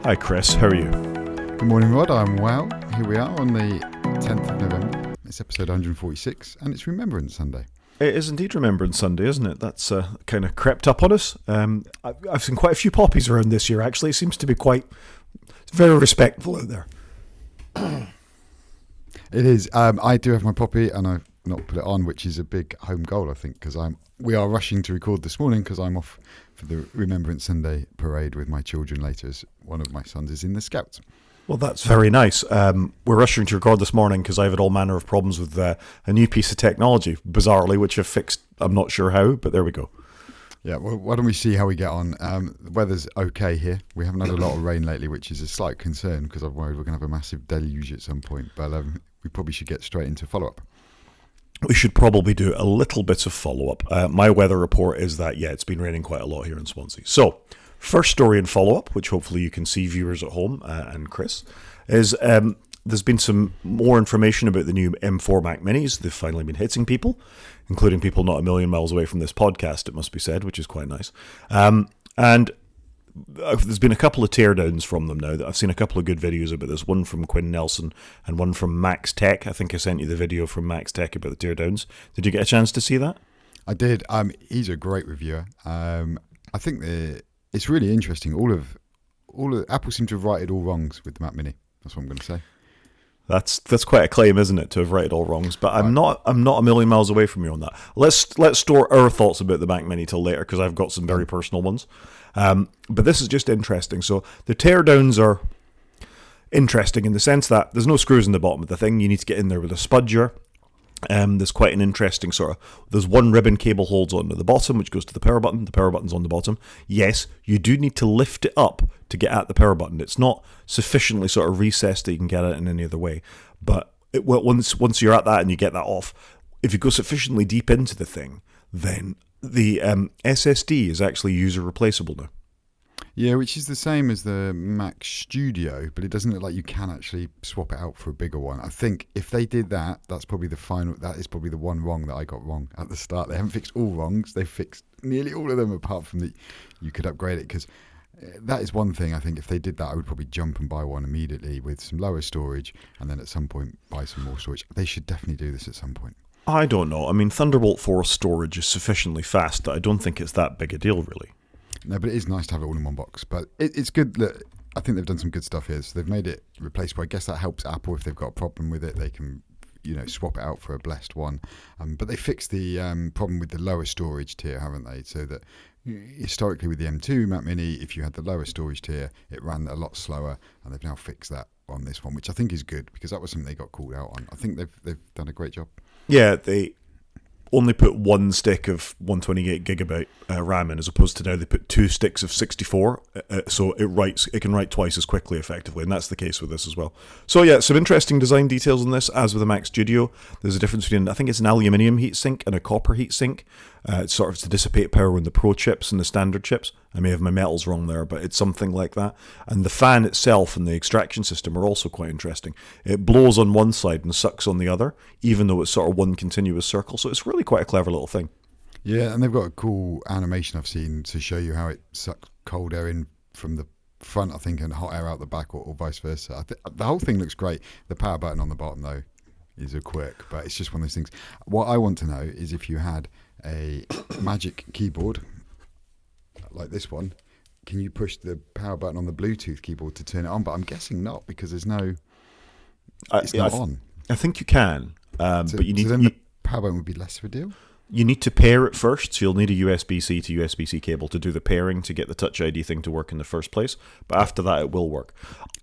Hi Chris, how are you? Good morning, Rod. I'm well. Here we are on the 10th of November. It's episode 146 and it's Remembrance Sunday. It is indeed Remembrance Sunday, isn't it? That's kind of crept up on us. I've seen quite a few poppies around this year, actually. It seems to be very respectful out there. It is. I do have my poppy and I've not put it on, which is a big home goal, I think, because we are rushing to record this morning because I'm off for the Remembrance Sunday parade with my children later, as one of my sons is in the Scouts. Well, that's very nice. We're rushing to record this morning because I've had all manner of problems with a new piece of technology, bizarrely, which I've fixed. I'm not sure how, but there we go. Yeah, well, why don't we see how we get on? The weather's okay here. We haven't had a lot of rain lately, which is a slight concern because I'm worried we're going to have a massive deluge at some point. But we probably should get straight into follow-up. We should probably do a little bit of follow-up. My weather report is that, it's been raining quite a lot here in Swansea. So, first story in follow-up, which hopefully you can see, viewers at home and Chris, is there's been some more information about the new M4 Mac Minis. They've finally been hitting people, including people not a million miles away from this podcast, it must be said, which is quite nice. And there's been a couple of teardowns from them now. I've seen a couple of good videos about this, one from Quinn Nelson and one from Max Tech. I think I sent you the video from Max Tech about the teardowns. Did you get a chance to see that? I did. He's a great reviewer. I think it's really interesting. All of Apple seem to have righted all wrongs with the Mac Mini. That's what I'm going to say. That's quite a claim, isn't it, to have righted all wrongs? But I'm not a million miles away from you on that. Let's store our thoughts about the Mac Mini till later because I've got some very personal ones. But this is just interesting. So the teardowns are interesting in the sense that there's no screws in the bottom of the thing. You need to get in there with a spudger. There's quite an interesting there's one ribbon cable holds on at the bottom, which goes to the power button. The power button's on the bottom. Yes, you do need to lift it up to get at the power button. It's not sufficiently recessed that you can get at it in any other way. But once you're at that and you get that off, if you go sufficiently deep into the thing, then the SSD is actually user replaceable now. Yeah, which is the same as the Mac Studio, but it doesn't look like you can actually swap it out for a bigger one. I think if they did that, that is probably the one wrong that I got wrong at the start. They haven't fixed all wrongs. They've fixed nearly all of them apart from that you could upgrade it, because that is one thing. I think if they did that, I would probably jump and buy one immediately with some lower storage and then at some point buy some more storage. They should definitely do this at some point. I don't know. I mean, Thunderbolt 4 storage is sufficiently fast that I don't think it's that big a deal, really. No, but it is nice to have it all in one box. But it's good that I think they've done some good stuff here. So they've made it replaceable. I guess that helps Apple if they've got a problem with it. They can, swap it out for a blessed one. But they fixed the problem with the lower storage tier, haven't they? So that historically with the M2 Mac Mini, if you had the lower storage tier, it ran a lot slower. And they've now fixed that on this one, which I think is good because that was something they got called out on. I think they've done a great job. Yeah, they only put one stick of 128 gigabyte RAM in, as opposed to now they put two sticks of 64, so it can write twice as quickly effectively, and that's the case with this as well. So some interesting design details on this. As with the Mac Studio, there's a difference between, I think it's an aluminium heatsink and a copper heatsink. It's sort of to dissipate power in the Pro chips and the standard chips. I may have my metals wrong there, but it's something like that. And the fan itself and the extraction system are also quite interesting. It blows on one side and sucks on the other, even though it's sort of one continuous circle. So it's really quite a clever little thing. Yeah, and they've got a cool animation I've seen to show you how it sucks cold air in from the front, I think, and hot air out the back, or vice versa. The whole thing looks great. The power button on the bottom, though, is a quirk, but it's just one of those things. What I want to know is if you had a Magic keyboard like this one, can you push the power button on the Bluetooth keyboard to turn it on? But I'm guessing not, because there's no. It's not on. I think you can, but you need. So then the power button would be less of a deal. You need to pair it first, so you'll need a USB-C to USB-C cable to do the pairing to get the Touch ID thing to work in the first place. But after that, it will work.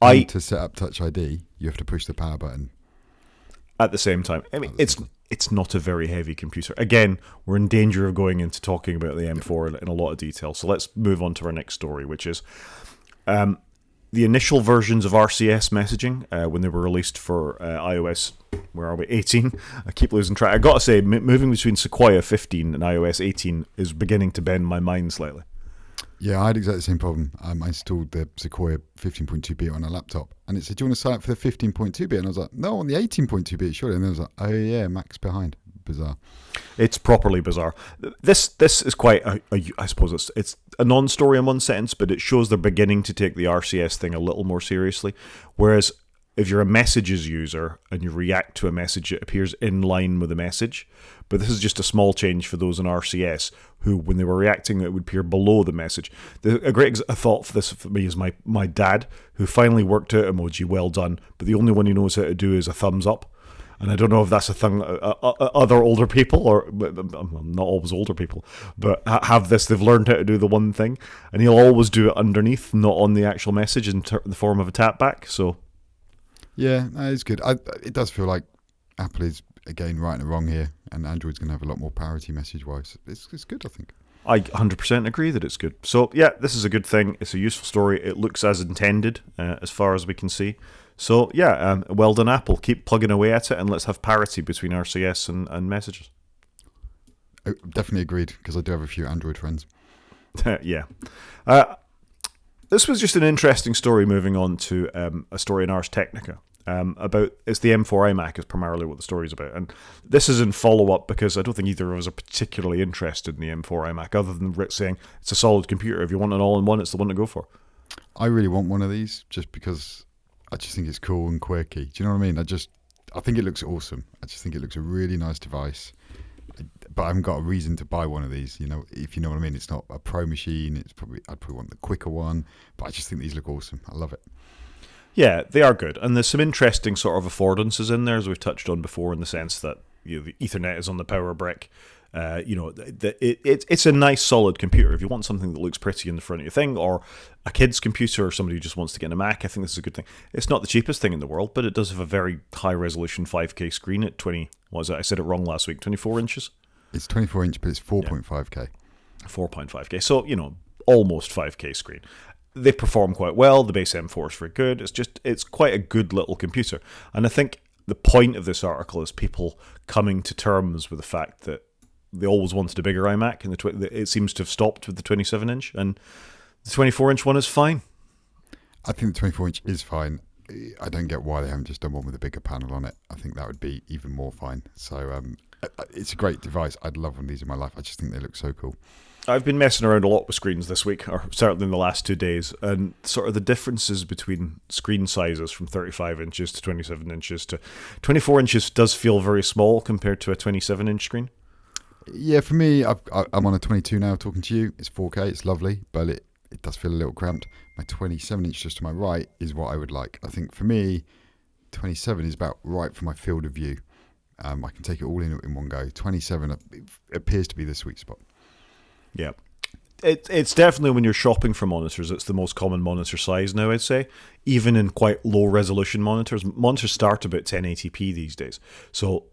To set up Touch ID, you have to push the power button at the same time. I mean, it's not a very heavy computer. Again, we're in danger of going into talking about the M4 in a lot of detail. So let's move on to our next story, which is the initial versions of RCS messaging when they were released for iOS. Where are we? 18. I keep losing track. I got to say, moving between Sequoia 15 and iOS 18 is beginning to bend my mind slightly. Yeah, I had exactly the same problem. I installed the Sequoia 15.2 on a laptop, and it said, "Do you want to sign up for the 15.2 and I was like, "No, on the 18.2 surely." And then I was like, "Oh yeah, Mac's behind." bizarre. It's properly bizarre. This is quite I suppose it's a non-story in one sense, but it shows they're beginning to take the RCS thing a little more seriously. Whereas if you're a messages user and you react to a message, it appears in line with the message. But this is just a small change for those in RCS who, when they were reacting, it would appear below the message. A great thought for this for me is my dad, who finally worked out emoji, well done, but the only one he knows how to do is a thumbs up. And I don't know if that's a thing other older people, or not always older people, but have this. They've learned how to do the one thing, and he'll always do it underneath, not on the actual message in the form of a tap back. So, yeah, it's good. It does feel like Apple is, again, right and wrong here, and Android's going to have a lot more parity message-wise. It's good, I think. I 100% agree that it's good. So, yeah, this is a good thing. It's a useful story. It looks as intended, as far as we can see. So, yeah, well done, Apple. Keep plugging away at it, and let's have parity between RCS and messages. Definitely agreed, because I do have a few Android friends. Yeah. This was just an interesting story, moving on to a story in Ars Technica. It's the M4 iMac is primarily what the story's about. And this is in follow-up because I don't think either of us are particularly interested in the M4 iMac, other than Rich saying it's a solid computer. If you want an all-in-one, it's the one to go for. I really want one of these just because I just think it's cool and quirky. Do you know what I mean? I think it looks awesome. I just think it looks a really nice device. But I haven't got a reason to buy one of these, if you know what I mean. It's not a pro machine. I'd probably want the quicker one. But I just think these look awesome. I love it. Yeah, they are good. And there's some interesting sort of affordances in there, as we've touched on before, in the sense that the Ethernet is on the power brick. It's a nice, solid computer. If you want something that looks pretty in the front of your thing, or a kid's computer, or somebody who just wants to get a Mac, I think this is a good thing. It's not the cheapest thing in the world, but it does have a very high-resolution 5K screen at 20... What was it? I said it wrong last week. 24 inches? It's 24 inch, but it's 4.5K. 4.5K. So, almost 5K screen. They perform quite well. The base M4 is very good. It's quite a good little computer. And I think the point of this article is people coming to terms with the fact that they always wanted a bigger iMac, and it seems to have stopped with the 27-inch, and the 24-inch one is fine. I think the 24-inch is fine. I don't get why they haven't just done one with a bigger panel on it. I think that would be even more fine. So it's a great device. I'd love one of these in my life. I just think they look so cool. I've been messing around a lot with screens this week, or certainly in the last 2 days, and sort of the differences between screen sizes from 35 inches to 27 inches to 24 inches does feel very small compared to a 27-inch screen. Yeah, for me, I'm on a 22 now talking to you. It's 4K, it's lovely, but it does feel a little cramped. My 27-inch just to my right is what I would like. I think for me, 27 is about right for my field of view. I can take it all in one go. 27 appears to be the sweet spot. Yeah. It's definitely, when you're shopping for monitors, it's the most common monitor size now, I'd say. Even in quite low-resolution monitors. Monitors start about 1080p these days. So,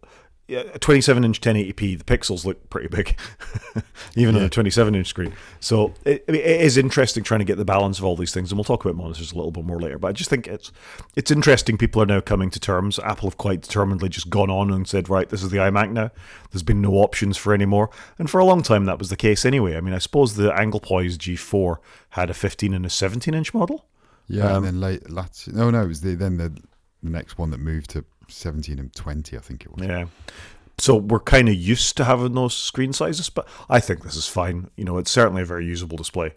a 27-inch 1080p, the pixels look pretty big, even on a 27-inch screen. So it is interesting trying to get the balance of all these things, and we'll talk about monitors a little bit more later. But I just think it's interesting. People are now coming to terms. Apple have quite determinedly just gone on and said, right, this is the iMac now. There's been no options for any more. And for a long time, that was the case anyway. I mean, I suppose the Anglepoise G4 had a 15 and a 17-inch model. Yeah, and then it was the next one that moved to 17 and 20, I think it was. Yeah. So we're kind of used to having those screen sizes, but I think this is fine. It's certainly a very usable display.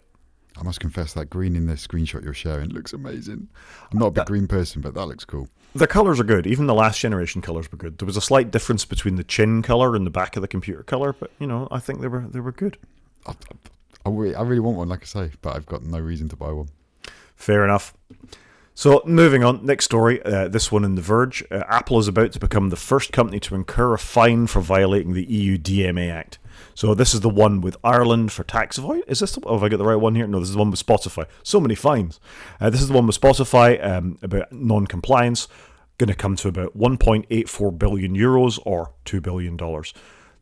I must confess that green in the screenshot you're sharing looks amazing. I'm not a big green person, but that looks cool. The colours are good. Even the last generation colours were good. There was a slight difference between the chin colour and the back of the computer colour, but I think they were good. I really want one, like I say, but I've got no reason to buy one. Fair enough. So, moving on, next story, this one in The Verge. Apple is about to become the first company to incur a fine for violating the EU DMA Act. So, this is the one with Ireland for tax avoid. Is this have I got the right one here? No, this is the one with Spotify. So many fines. This is the one with Spotify about non-compliance. Going to come to about 1.84 billion euros or $2 billion.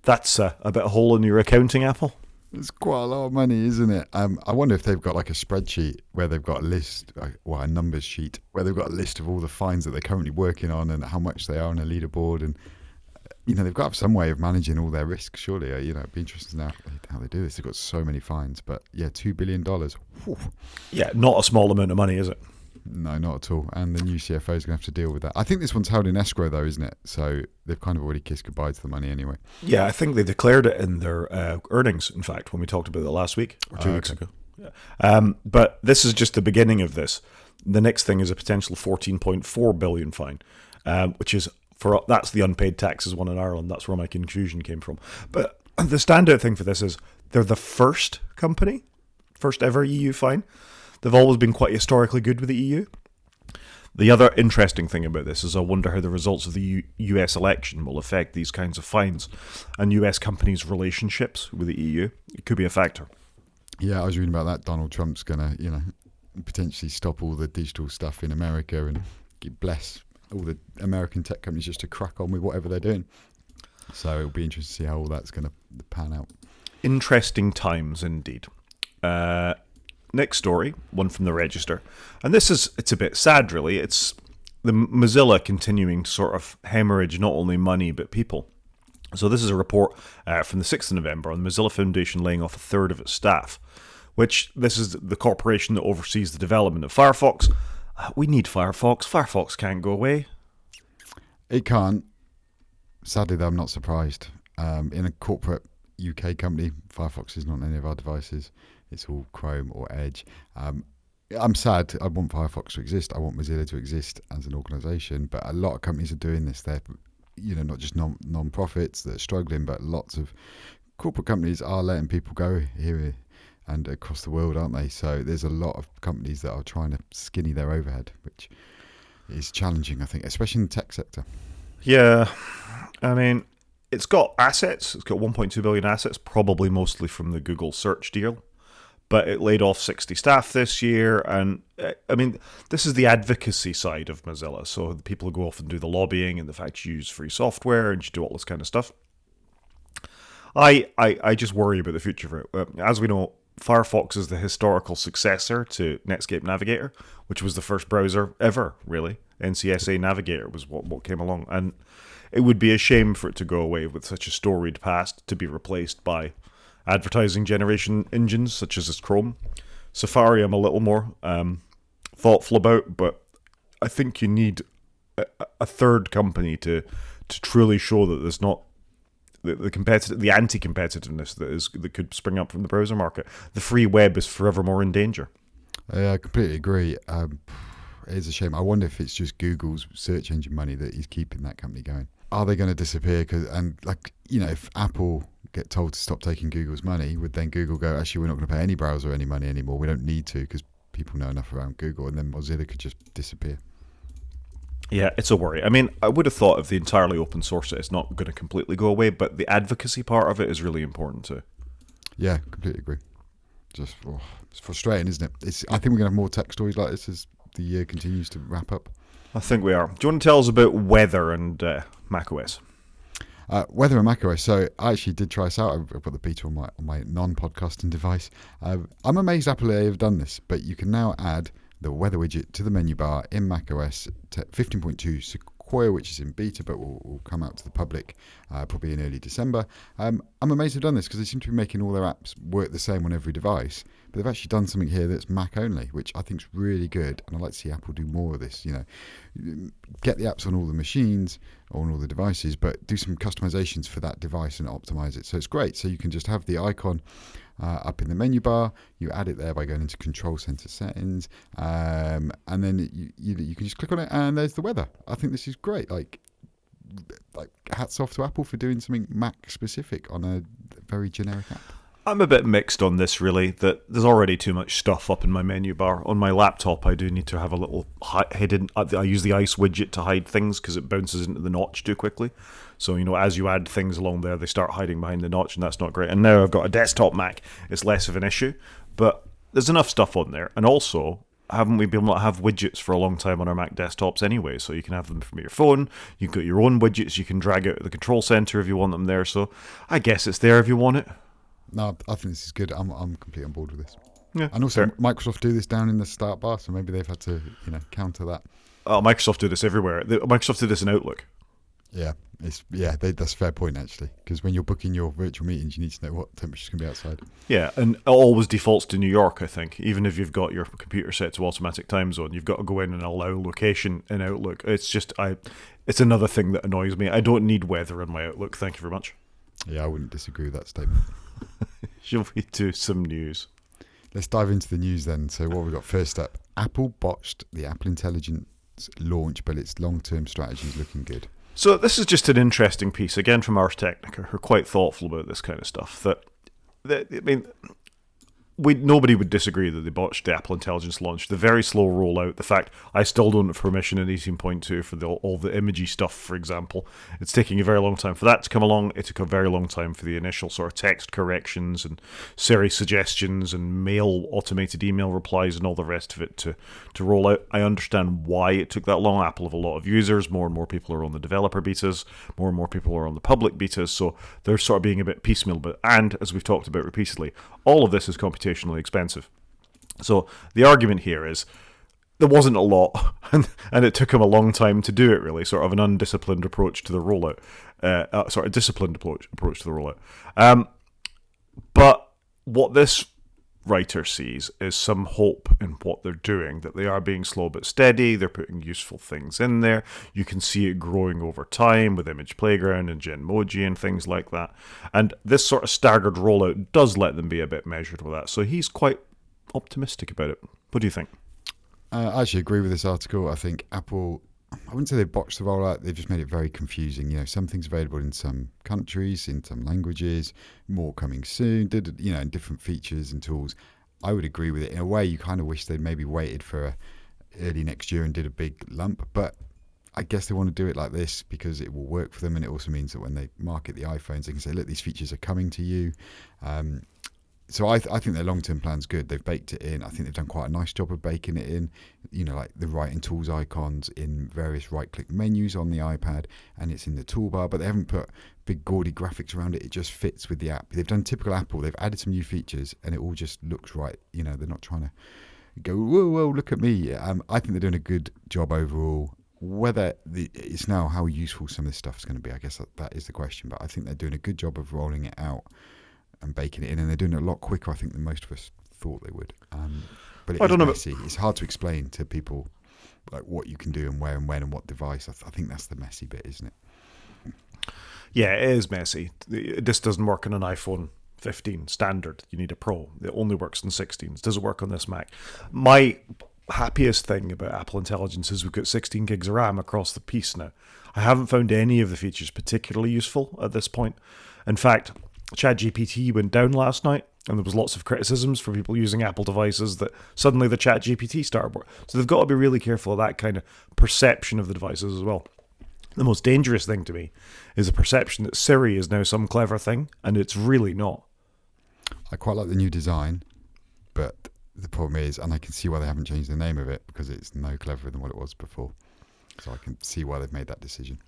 That's a bit of a hole in your accounting, Apple. It's quite a lot of money, isn't it? I wonder if they've got like a spreadsheet where they've got a list, a numbers sheet, where they've got a list of all the fines that they're currently working on and how much they are on a leaderboard. And, they've got to have some way of managing all their risks, surely. It'd be interesting to know how they do this. They've got so many fines. But, yeah, $2 billion. Whew. Yeah, not a small amount of money, is it? No, not at all. And the new CFO is going to have to deal with that. I think this one's held in escrow, though, isn't it? So they've kind of already kissed goodbye to the money anyway. Yeah, I think they declared it in their earnings, in fact, when we talked about it last week or 2 weeks ago. Yeah. But this is just the beginning of this. The next thing is a potential 14.4 billion fine, which is that's the unpaid taxes one in Ireland. That's where my confusion came from. But the standout thing for this is they're the first ever EU fine. They've always been quite historically good with the EU. The other interesting thing about this is I wonder how the results of the US election will affect these kinds of fines and US companies' relationships with the EU. It could be a factor. Yeah, I was reading about that. Donald Trump's going to, potentially stop all the digital stuff in America and bless all the American tech companies just to crack on with whatever they're doing. So it'll be interesting to see how all that's going to pan out. Interesting times indeed. Next story, one from the Register. And it's a bit sad, really. It's the Mozilla continuing to sort of hemorrhage not only money, but people. So this is a report from the 6th of November on the Mozilla Foundation laying off a third of its staff, which this is the corporation that oversees the development of Firefox. We need Firefox. Firefox can't go away. It can't. Sadly, though, I'm not surprised. In a corporate UK company, Firefox is not on any of our devices. It's all Chrome or Edge. I'm sad. I want Firefox to exist. I want Mozilla to exist as an organisation. But a lot of companies are doing this. They're, not just non-profits that are struggling, but lots of corporate companies are letting people go here and across the world, aren't they? So there's a lot of companies that are trying to skinny their overhead, which is challenging, I think, especially in the tech sector. Yeah, I mean, it's got assets. It's got 1.2 billion assets, probably mostly from the Google search deal. But it laid off 60 staff this year. And, I mean, this is the advocacy side of Mozilla. So the people who go off and do the lobbying and the fact you use free software and you do all this kind of stuff. I just worry about the future for it. As we know, Firefox is the historical successor to Netscape Navigator, which was the first browser ever, really. NCSA Navigator was what came along. And it would be a shame for it to go away with such a storied past to be replaced by advertising generation engines such as Chrome. Safari I'm a little more thoughtful about, but I think you need a third company to truly show that there's not the anti-competitiveness that could spring up from the browser market. The free web is forevermore in danger. I completely agree. It is a shame. I wonder if it's just Google's search engine money that is keeping that company going. Are they going to disappear? If Apple get told to stop taking Google's money, would then Google go, actually, we're not going to pay any browser any money anymore. We don't need to because people know enough around Google, and then Mozilla could just disappear. Yeah, it's a worry. I mean, I would have thought if the entirely open source it's not going to completely go away, but the advocacy part of it is really important too. Yeah, completely agree. Just it's frustrating, isn't it? I think we're going to have more tech stories like this as the year continues to wrap up. I think we are. Do you want to tell us about weather and macOS? Weather and macOS. So I actually did try this out. I've got the beta on my non-podcasting device. I'm amazed Apple have done this, but you can now add the weather widget to the menu bar in macOS 15.2 Sequoia, which is in beta, but will come out to the public probably in early December. I'm amazed they've done this because they seem to be making all their apps work the same on every device, but they've actually done something here that's Mac only, which I think is really good, and I'd like to see Apple do more of this. Get the apps on all the machines, on all the devices, but do some customizations for that device and optimize it. So it's great. So you can just have the icon up in the menu bar. You add it there by going into Control Center settings, and then you can just click on it, and there's the weather. I think this is great. Like hats off to Apple for doing something Mac specific on a very generic app. I'm a bit mixed on this, really, that there's already too much stuff up in my menu bar. On my laptop, I do need to have a little hidden... I use the ice widget to hide things because it bounces into the notch too quickly. So, as you add things along there, they start hiding behind the notch, and that's not great. And now I've got a desktop Mac. It's less of an issue. But there's enough stuff on there. And also, haven't we been able to have widgets for a long time on our Mac desktops anyway? So you can have them from your phone. You've got your own widgets. You can drag out the control center if you want them there. So I guess it's there if you want it. No, I think this is good. I'm completely on board with this. Yeah, and also, fair. Microsoft do this down in the start bar, so maybe they've had to, counter that. Oh, Microsoft do this everywhere. Microsoft do this in Outlook. Yeah, That's a fair point actually, because when you're booking your virtual meetings, you need to know what temperature's going to be outside. Yeah, and it always defaults to New York, I think. Even if you've got your computer set to automatic time zone, you've got to go in and allow location in Outlook. It's another thing that annoys me. I don't need weather in my Outlook. Thank you very much. Yeah, I wouldn't disagree with that statement. Shall we do some news? Let's dive into the news then. So what we got first up, Apple botched the Apple Intelligence launch, but its long-term strategy is looking good. So this is just an interesting piece, again, from Ars Technica, who are quite thoughtful about this kind of stuff. Nobody would disagree that they botched the Apple Intelligence launch. The very slow rollout, the fact I still don't have permission in 18.2 for all the imagey stuff, for example. It's taking a very long time for that to come along. It took a very long time for the initial sort of text corrections and Siri suggestions and automated email replies and all the rest of it to roll out. I understand why it took that long. Apple have a lot of users. More and more people are on the developer betas. More and more people are on the public betas. So they're sort of being a bit piecemeal. And as we've talked about repeatedly, all of this is computationally expensive. So the argument here is there wasn't a lot, and it took him a long time to do it, really, sort of an undisciplined approach to the rollout. A disciplined approach to the rollout. But what this writer sees is some hope in what they're doing, that they are being slow but steady, they're putting useful things in there, you can see it growing over time with Image Playground and Genmoji and things like that, and this sort of staggered rollout does let them be a bit measured with that, so he's quite optimistic about it. What do you think? I actually agree with this article. I think Apple, I wouldn't say they've botched the rollout, they've just made it very confusing. You know, some things available in some countries, in some languages, more coming soon, and different features and tools. I would agree with it. In a way, you kind of wish they'd maybe waited for early next year and did a big lump, but I guess they want to do it like this because it will work for them, and it also means that when they market the iPhones, they can say, look, these features are coming to you. So I think their long-term plan's good. They've baked it in. I think they've done quite a nice job of baking it in, like the writing tools icons in various right-click menus on the iPad, and it's in the toolbar, but they haven't put big gaudy graphics around it. It just fits with the app. They've done typical Apple. They've added some new features, and it all just looks right. They're not trying to go, whoa, look at me. I think they're doing a good job overall. Whether it's now how useful some of this stuff is going to be, I guess that is the question, but I think they're doing a good job of rolling it out and baking it in, and they're doing it a lot quicker, I think, than most of us thought they would. But it's messy. It's hard to explain to people like what you can do and where and when and what device. I think that's the messy bit, isn't it? Yeah, it is messy. This doesn't work on an iPhone 15 standard. You need a Pro. It only works on 16s. Does it work on this Mac? My happiest thing about Apple Intelligence is we've got 16 gigs of RAM across the piece now. I haven't found any of the features particularly useful at this point. In fact, ChatGPT went down last night, and there was lots of criticisms for people using Apple devices that suddenly the ChatGPT started working. So they've got to be really careful of that kind of perception of the devices as well. The most dangerous thing to me is the perception that Siri is now some clever thing, and it's really not. I quite like the new design, but the problem is, and I can see why they haven't changed the name of it, because it's no cleverer than what it was before. So I can see why they've made that decision.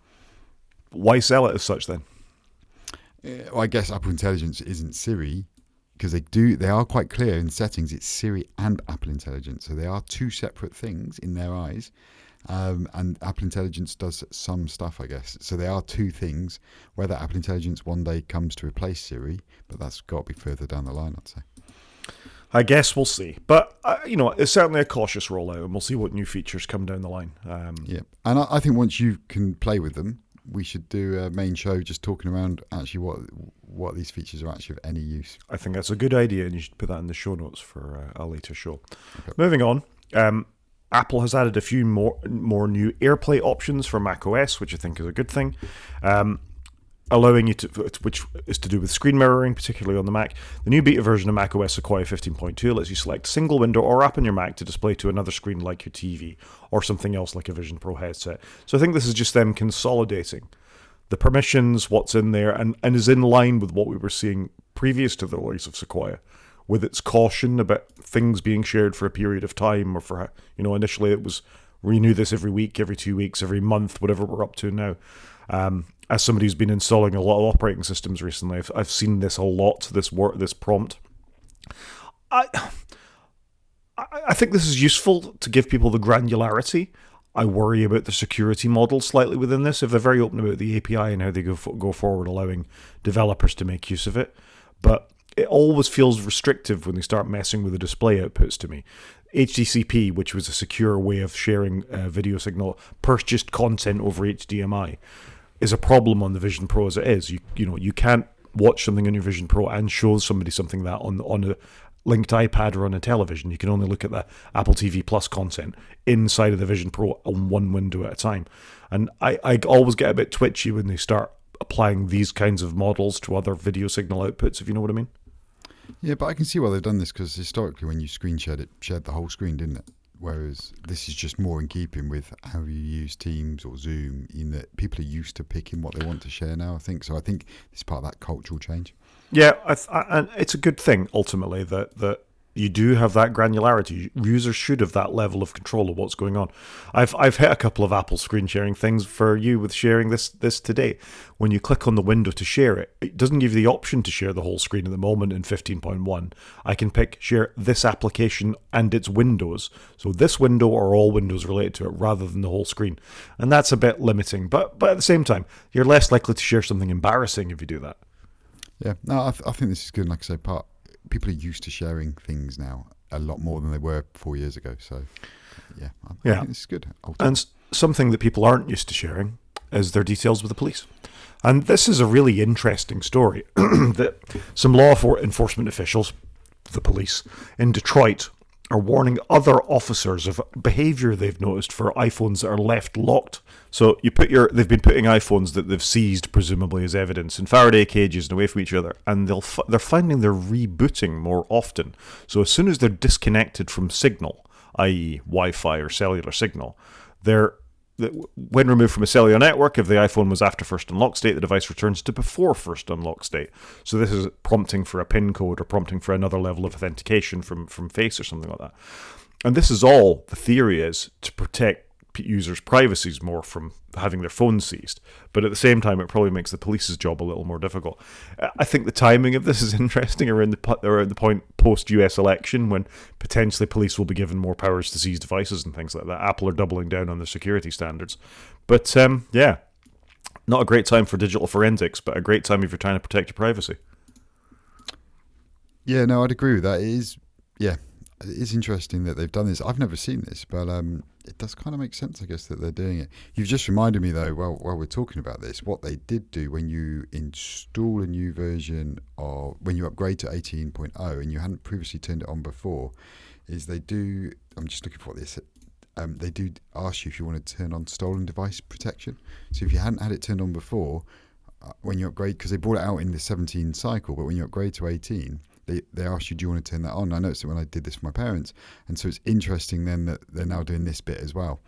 Why sell it as such then? Well, I guess Apple Intelligence isn't Siri, because they are quite clear in settings. It's Siri and Apple Intelligence, so they are two separate things in their eyes. And Apple Intelligence does some stuff, I guess. So they are two things. Whether Apple Intelligence one day comes to replace Siri, but that's got to be further down the line, I'd say. I guess we'll see. But, it's certainly a cautious rollout, and we'll see what new features come down the line. Yeah, and I think once you can play with them, we should do a main show just talking around actually what these features are actually of any use. I think that's a good idea, and you should put that in the show notes for a later show. Okay. Moving on, Apple has added a few more new AirPlay options for macOS, which I think is a good thing. Allowing you which is to do with screen mirroring, particularly on the Mac. The new beta version of macOS Sequoia 15.2 lets you select a single window or app on your Mac to display to another screen like your TV or something else like a Vision Pro headset. So I think this is just them consolidating the permissions, what's in there, and is in line with what we were seeing previous to the release of Sequoia, with its caution about things being shared for a period of time, or for, initially it was renew this every week, every 2 weeks, every month, whatever we're up to now. As somebody who's been installing a lot of operating systems recently, I've seen this a lot, this prompt. I think this is useful to give people the granularity. I worry about the security model slightly within this. If they're very open about the API and how they go forward, allowing developers to make use of it, but it always feels restrictive when they start messing with the display outputs to me. HDCP, which was a secure way of sharing video signal, purchased content over HDMI, is a problem on the Vision Pro as it is. You can't watch something on your Vision Pro and show somebody something that on a linked iPad or on a television. You can only look at the Apple TV Plus content inside of the Vision Pro on one window at a time. And I always get a bit twitchy when they start applying these kinds of models to other video signal outputs, if you know what I mean. Yeah, but I can see why they've done this, because historically when you screen shared, it shared the whole screen, didn't it? Whereas this is just more in keeping with how you use Teams or Zoom, in that people are used to picking what they want to share now, I think. So I think it's part of that cultural change. Yeah, and it's a good thing, ultimately, that you do have that granularity. Users should have that level of control of what's going on. I've hit a couple of Apple screen sharing things for you with sharing this today. When you click on the window to share it, it doesn't give you the option to share the whole screen at the moment in 15.1. I can pick share this application and its windows. So this window or all windows related to it rather than the whole screen. And that's a bit limiting. But at the same time, you're less likely to share something embarrassing if you do that. Yeah, no, I think this is good. And like I say, people are used to sharing things now a lot more than they were 4 years ago. So, yeah, I think this is good. And something that people aren't used to sharing is their details with the police. And this is a really interesting story that some law enforcement officials, the police, in Detroit are warning other officers of behaviour they've noticed for iPhones that are left locked. So they've been putting iPhones that they've seized, presumably as evidence, in Faraday cages and away from each other, and they're finding they're rebooting more often. So as soon as they're disconnected from signal, i.e. Wi-Fi or cellular signal, when removed from a cellular network, if the iPhone was after first unlock state, the device returns to before first unlock state. So this is prompting for a PIN code or prompting for another level of authentication from Face or something like that. And this is all, the theory is, to protect users' privacies more from having their phones seized. But at the same time, it probably makes the police's job a little more difficult. I think the timing of this is interesting around the point post-US election, when potentially police will be given more powers to seize devices and things like that. Apple are doubling down on the security standards. But yeah, not a great time for digital forensics, but a great time if you're trying to protect your privacy. Yeah, no, I'd agree with that. It is interesting that they've done this. I've never seen this, but it does kind of make sense, I guess, that they're doing it. You've just reminded me, though, while we're talking about this, what they did do when you install a new version of, when you upgrade to 18.0 and you hadn't previously turned it on before, is they do, I'm just looking for this, they do ask you if you want to turn on stolen device protection. So if you hadn't had it turned on before, when you upgrade, because they brought it out in the 17 cycle, but when you upgrade to 18, they asked you, do you want to turn that on? I noticed it when I did this for my parents. And so it's interesting then that they're now doing this bit as well.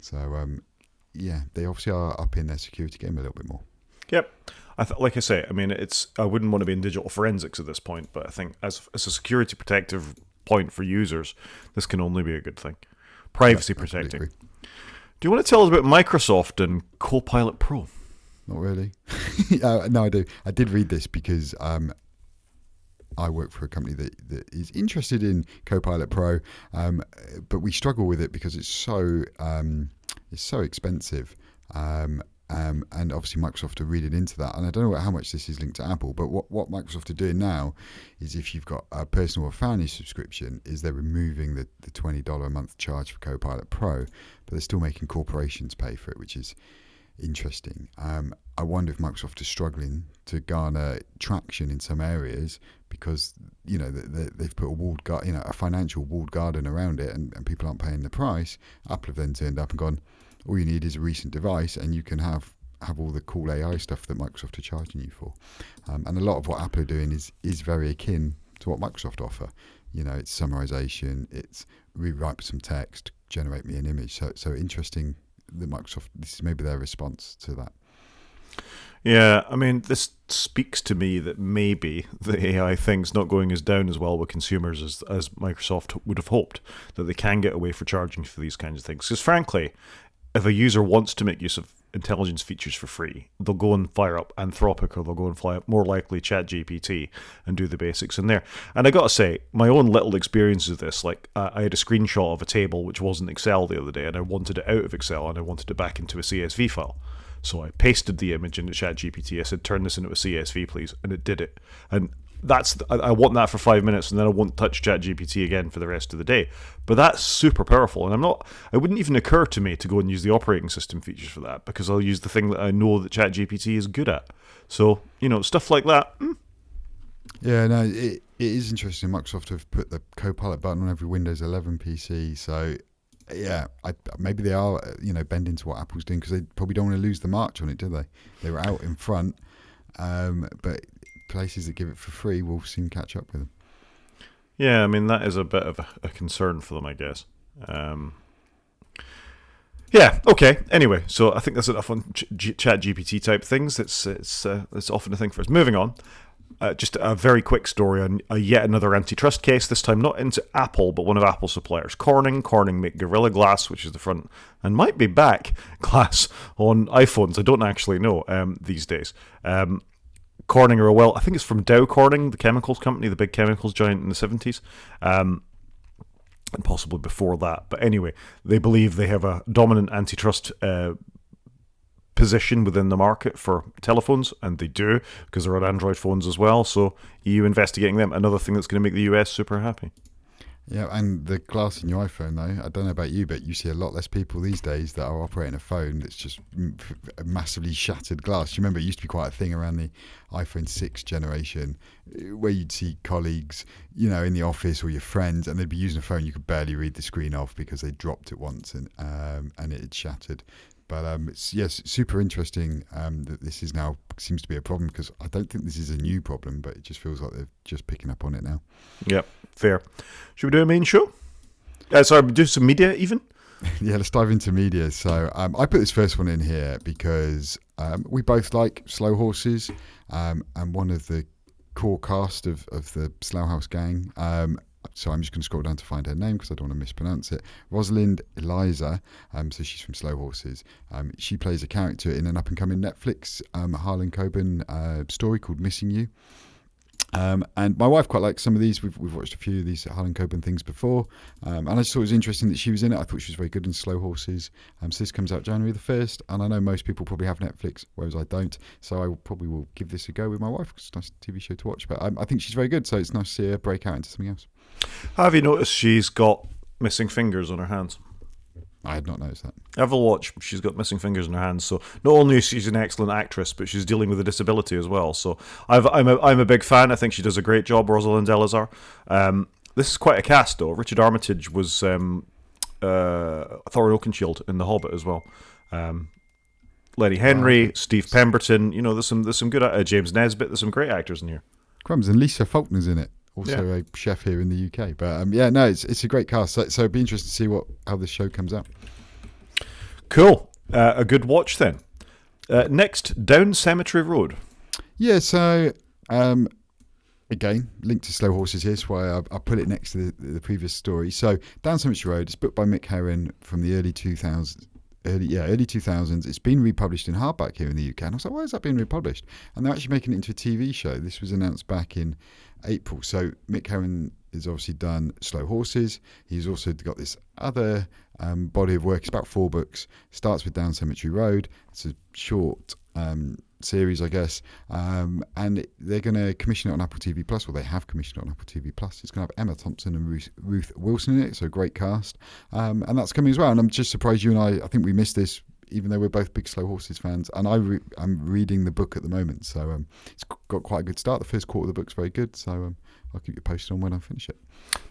So, yeah, they obviously are up in their security game a little bit more. Yep. Like I say, I mean, I wouldn't want to be in digital forensics at this point, but I think as a security protective point for users, this can only be a good thing. Privacy protecting. Do you want to tell us about Microsoft and Copilot Pro? Not really. No, I do. I did read this because I work for a company that is interested in Copilot Pro, but we struggle with it because it's so expensive, and obviously Microsoft are reading into that. And I don't know how much this is linked to Apple, but what Microsoft are doing now is, if you've got a personal or family subscription, is they're removing the $20 a month charge for Copilot Pro, but they're still making corporations pay for it, which is interesting. I wonder if Microsoft is struggling to garner traction in some areas because they've put a financial walled garden around it, and people aren't paying the price. Apple have then turned up and gone, all you need is a recent device, and you can have all the cool AI stuff that Microsoft are charging you for. And a lot of what Apple are doing is very akin to what Microsoft offer. It's summarization, it's rewrite some text, generate me an image. So interesting that Microsoft, this is maybe their response to that. Yeah, I mean, this speaks to me that maybe the AI thing's not going as down as well with consumers as Microsoft would have hoped, that they can get away for charging for these kinds of things. Because frankly, if a user wants to make use of intelligence features for free, they'll go and fire up Anthropic, or they'll go and fly up, more likely, ChatGPT, and do the basics in there. And I gotta say, my own little experience of this, like I had a screenshot of a table which wasn't Excel the other day, and I wanted it out of Excel, and I wanted it back into a CSV file. So I pasted the image into ChatGPT. I said, turn this into a CSV, please, and it did it. And I want that for 5 minutes, and then I won't touch ChatGPT again for the rest of the day. But that's super powerful, and it wouldn't even occur to me to go and use the operating system features for that, because I'll use the thing that I know that ChatGPT is good at. So, stuff like that. Yeah, no, it is interesting. Microsoft have put the Copilot button on every Windows 11 PC, so yeah, maybe they are, bending to what Apple's doing, because they probably don't want to lose the march on it, do they? They were out in front, but places that give it for free will soon catch up with them. Yeah, I mean, that is a bit of a concern for them, I guess. Yeah, okay. Anyway, so I think that's enough on ChatGPT type things. It's often a thing for us. Moving on. Just a very quick story on yet another antitrust case, this time not into Apple, but one of Apple's suppliers, Corning. Corning make Gorilla Glass, which is the front and might be back glass on iPhones. I don't actually know these days. Corning I think it's from Dow Corning, the chemicals company, the big chemicals giant in the 70s, and possibly before that. But anyway, they believe they have a dominant antitrust position within the market for telephones, and they do, because they're on Android phones as well. So EU investigating them, another thing that's going to make the US super happy. Yeah, and the glass in your iPhone, though, I don't know about you, but you see a lot less people these days that are operating a phone that's just a massively shattered glass. You remember it used to be quite a thing around the iPhone 6 generation, where you'd see colleagues, in the office, or your friends, and they'd be using a phone you could barely read the screen off because they dropped it once and it had shattered. But it's super interesting that this is now seems to be a problem, because I don't think this is a new problem, but it just feels like they're just picking up on it now. Yep, fair. Should we do a main show? Do some media even? Yeah, let's dive into media. So I put this first one in here because we both like Slow Horses, and one of the core cast of the Slough House gang. So I'm just going to scroll down to find her name because I don't want to mispronounce it. Rosalind Eliza. So she's from Slow Horses. She plays a character in an up-and-coming Netflix Harlan Coben story called Missing You. And my wife quite likes some of these. We've watched a few of these Harlan Coben things before, and I just thought it was interesting that she was in it. I thought she was very good in Slow Horses. So this comes out January the 1st, and I know most people probably have Netflix, whereas I don't, so I probably will give this a go with my wife, because it's a nice TV show to watch. But I think she's very good, so it's nice to see her break out into something else. Have you noticed she's got missing fingers on her hands? I had not noticed that. Have a watch. She's got missing fingers in her hands. So not only is she an excellent actress, but she's dealing with a disability as well. So I'm a big fan. I think she does a great job, Rosalind Elazar. This is quite a cast, though. Richard Armitage was Thorin Oakenshield in The Hobbit as well. Lenny Henry, Steve Pemberton. There's some good. James Nesbitt. There's some great actors in here. Crumbs, and Lisa Faulkner's in it. Also a chef here in the UK. But it's a great cast. So it'd be interesting to see how this show comes out. Cool. A good watch then. Next, Down Cemetery Road. Yeah, so again, linked to Slow Horses here. That's why I put it next to the previous story. So Down Cemetery Road, it's booked by Mick Herron from the early 2000s. Early 2000s. It's been republished in hardback here in the UK. And I was like, why is that being republished? And they're actually making it into a TV show. This was announced back in April. So Mick Herron has obviously done Slow Horses. He's also got this other body of work. It's about 4 books. Starts with Down Cemetery Road. It's a short series, I guess. And they're going to commission it on Apple TV Plus. Well, they have commissioned it on Apple TV Plus. It's going to have Emma Thompson and Ruth Wilson in it. So great cast. And that's coming as well. And I'm just surprised you and I think we missed this, even though we're both big Slow Horses fans. And I'm reading the book at the moment. So it's got quite a good start. The first quarter of the book's very good. So I'll keep you posted on when I finish it.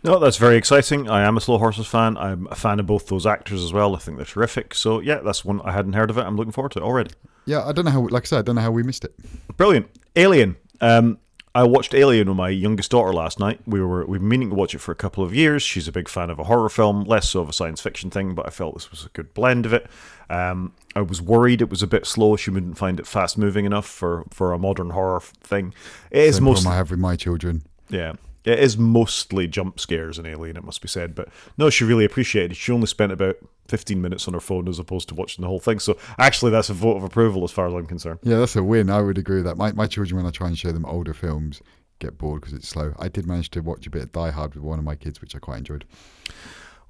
No, that's very exciting. I am a Slow Horses fan. I'm a fan of both those actors as well. I think they're terrific. So yeah, that's one. I hadn't heard of it. I'm looking forward to it already. Yeah, I don't know how. Like I said, I don't know how we missed it. Brilliant. Alien. I watched Alien with my youngest daughter last night. We've been meaning to watch it for a couple of years. She's a big fan of a horror film, less so of a science fiction thing, but I felt this was a good blend of it. I was worried it was a bit slow. She wouldn't find it fast moving enough for a modern horror thing. It is Same mostly problem I have with my children. Yeah. It is mostly jump scares in Alien, it must be said. But no, she really appreciated it. She only spent about 15 minutes on her phone as opposed to watching the whole thing. So actually, that's a vote of approval as far as I'm concerned. Yeah, that's a win. I would agree with that. My children, when I try and show them older films, get bored because it's slow. I did manage to watch a bit of Die Hard with one of my kids, which I quite enjoyed.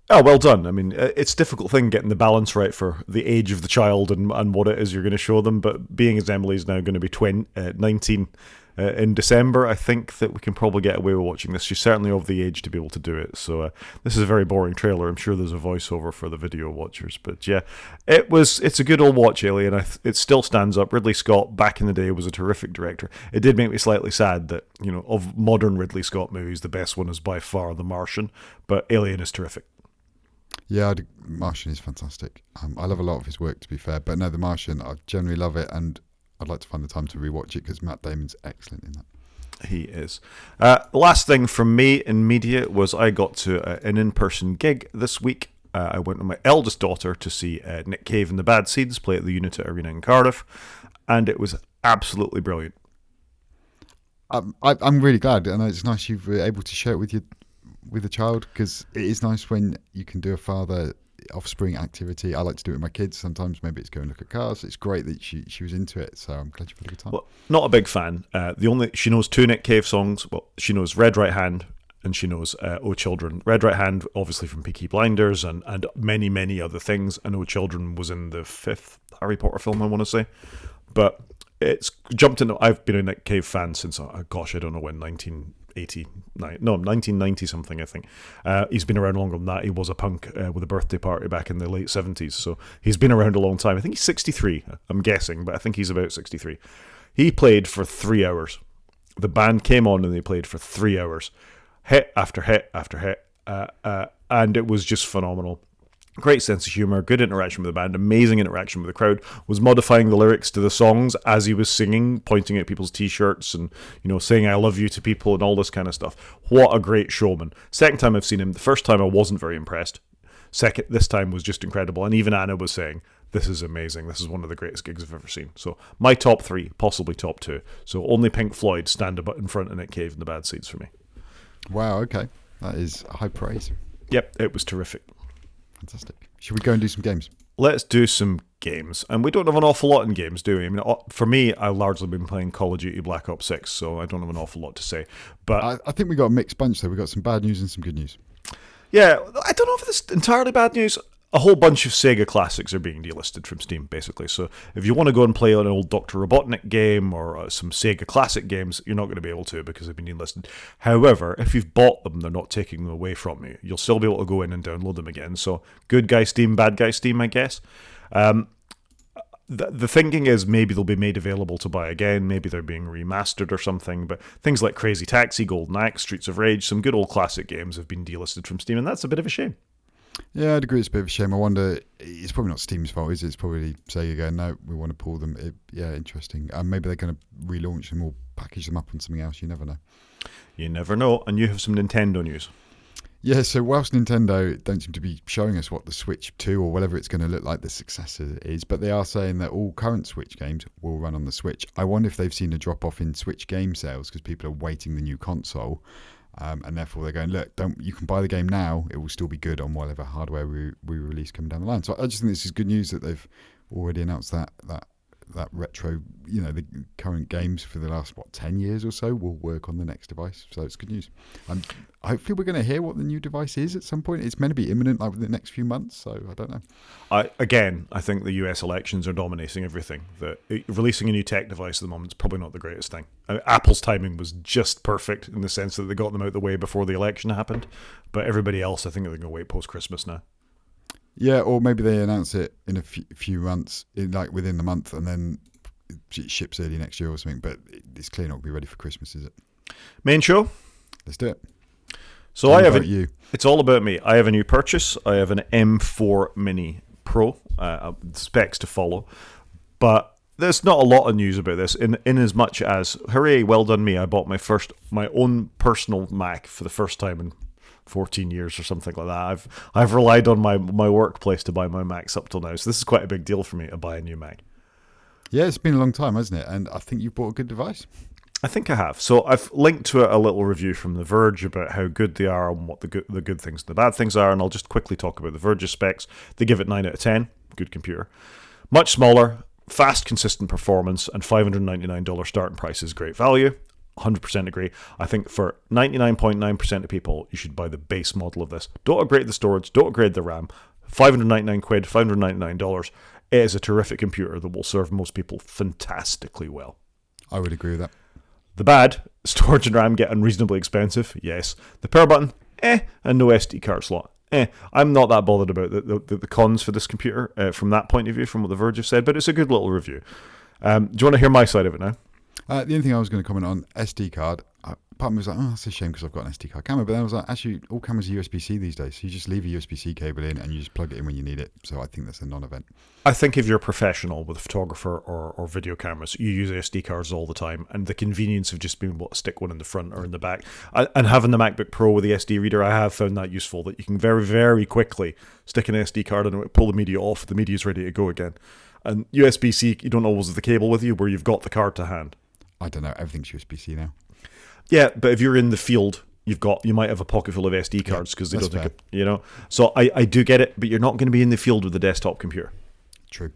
Oh, well done. I mean, it's a difficult thing getting the balance right for the age of the child and what it is you're going to show them. But being as Emily's now going to be 19 in December, I think that we can probably get away with watching this. She's certainly of the age to be able to do it. So this is a very boring trailer. I'm sure there's a voiceover for the video watchers. But yeah, it's a good old watch, Alien. It still stands up. Ridley Scott, back in the day, was a terrific director. It did make me slightly sad that, of modern Ridley Scott movies, the best one is by far The Martian. But Alien is terrific. Yeah, Martian is fantastic. I love a lot of his work, to be fair. But no, The Martian, I generally love it, and I'd like to find the time to rewatch it because Matt Damon's excellent in that. He is. Last thing from me in media was I got to an in-person gig this week. I went with my eldest daughter to see Nick Cave and the Bad Seeds play at the Unita Arena in Cardiff, and it was absolutely brilliant. I'm really glad, and it's nice you were able to share it with a child, because it is nice when you can do a father offspring activity. I like to do it with my kids sometimes. Maybe it's go and look at cars. It's great that she was into it, so I'm glad you had a good time. Well, not a big fan. She knows 2 Nick Cave songs. Well, she knows Red Right Hand and she knows Oh Children. Red Right Hand, obviously from Peaky Blinders and many, many other things. And Oh Children was in the 5th Harry Potter film, I want to say. But it's jumped into... I've been a Nick Cave fan since, I don't know when, 1990 something, I think. He's been around longer than that. He was a punk with a birthday party back in the late 70s, so he's been around a long time. I think he's 63, I'm guessing, but I think he's about 63. He played for 3 hours. The band came on and they played for 3 hours, hit after hit after hit, and it was just phenomenal. Great sense of humour, good interaction with the band, amazing interaction with the crowd, was modifying the lyrics to the songs as he was singing, pointing at people's t-shirts and, saying I love you to people and all this kind of stuff. What a great showman. Second time I've seen him. The first time I wasn't very impressed. This time was just incredible. And even Anna was saying, this is amazing. This is one of the greatest gigs I've ever seen. So my top 3, possibly top 2. So only Pink Floyd stand in front of Nick Cave and the Bad Seeds for me. Wow, okay. That is high praise. Yep, it was terrific. Fantastic. Should we go and do some games? Let's do some games. And we don't have an awful lot in games, do we? I mean, for me, I've largely been playing Call of Duty Black Ops 6, so I don't have an awful lot to say. But I think we got a mixed bunch, though. We got some bad news and some good news. Yeah, I don't know if this is entirely bad news. A whole bunch of Sega classics are being delisted from Steam, basically. So if you want to go and play an old Dr. Robotnik game or some Sega classic games, you're not going to be able to because they've been delisted. However, if you've bought them, they're not taking them away from you. You'll still be able to go in and download them again. So good guy Steam, bad guy Steam, I guess. The thinking is maybe they'll be made available to buy again. Maybe they're being remastered or something. But things like Crazy Taxi, Golden Axe, Streets of Rage, some good old classic games have been delisted from Steam, and that's a bit of a shame. Yeah, I'd agree. It's a bit of a shame. I wonder, it's probably not Steam's fault, is it? It's probably Sega going, no, we want to pull them. Interesting. Maybe they're going to relaunch them or package them up on something else. You never know. You never know. And you have some Nintendo news. Yeah, so whilst Nintendo don't seem to be showing us what the Switch 2 or whatever it's going to look like, the successor is, but they are saying that all current Switch games will run on the Switch. I wonder if they've seen a drop-off in Switch game sales because people are waiting the new console. And therefore they're going, look, you can buy the game now, it will still be good on whatever hardware we release coming down the line. So I just think this is good news that they've already announced that retro, the current games for the last 10 years or so will work on the next device. So it's good news. Hopefully we're going to hear what the new device is at some point. It's meant to be imminent, like within the next few months. So I don't know. I think the US elections are dominating everything. Releasing a new tech device at the moment is probably not the greatest thing. Apple's timing was just perfect in the sense that they got them out the way before the election happened. But everybody else, I think they're going to wait post-Christmas now. Yeah, or maybe they announce it in a few months, within the month, and then it ships early next year or something. But it's clearly not going to be ready for Christmas, is it? Main show? Let's do it. So it's all about me. I have a new purchase. I have an M4 Mini Pro, specs to follow. But there's not a lot of news about this in as much as, hooray, well done me. I bought my own personal Mac for the first time in 14 years or something like that. I've relied on my workplace to buy my Macs up till now. So this is quite a big deal for me to buy a new Mac. Yeah, it's been a long time, hasn't it? And I think you've bought a good device. I think I have. So I've linked to it a little review from The Verge about how good they are and what the good things and the bad things are, and I'll just quickly talk about The Verge's specs. They give it 9 out of 10. Good computer. Much smaller, fast, consistent performance, and $599 starting price is great value. 100% agree. I think for 99.9% of people, you should buy the base model of this. Don't upgrade the storage, don't upgrade the RAM. 599 quid, $599. It is a terrific computer that will serve most people fantastically well. I would agree with that. The bad, storage and RAM get unreasonably expensive, yes. The power button, and no SD card slot. I'm not that bothered about the cons for this computer from that point of view, from what The Verge have said, but it's a good little review. Do you want to hear my side of it now? The only thing I was going to comment on, SD card, part of me was like, oh, that's a shame because I've got an SD card camera, but then I was like, actually, all cameras are USB-C these days, so you just leave a USB-C cable in and you just plug it in when you need it, so I think that's a non-event. I think if you're a professional with a photographer or video cameras, you use SD cards all the time, and the convenience of just being able to stick one in the front or in the back, and having the MacBook Pro with the SD reader, I have found that useful, that you can very, very quickly stick an SD card in and pull the media off, the media's ready to go again. And USB-C, you don't always have the cable with you where you've got the card to hand. I don't know, everything's USB-C now. Yeah, but if you're in the field, you might have a pocket full of SD cards because they don't think it, you know. So I do get it, but you're not going to be in the field with a desktop computer. True.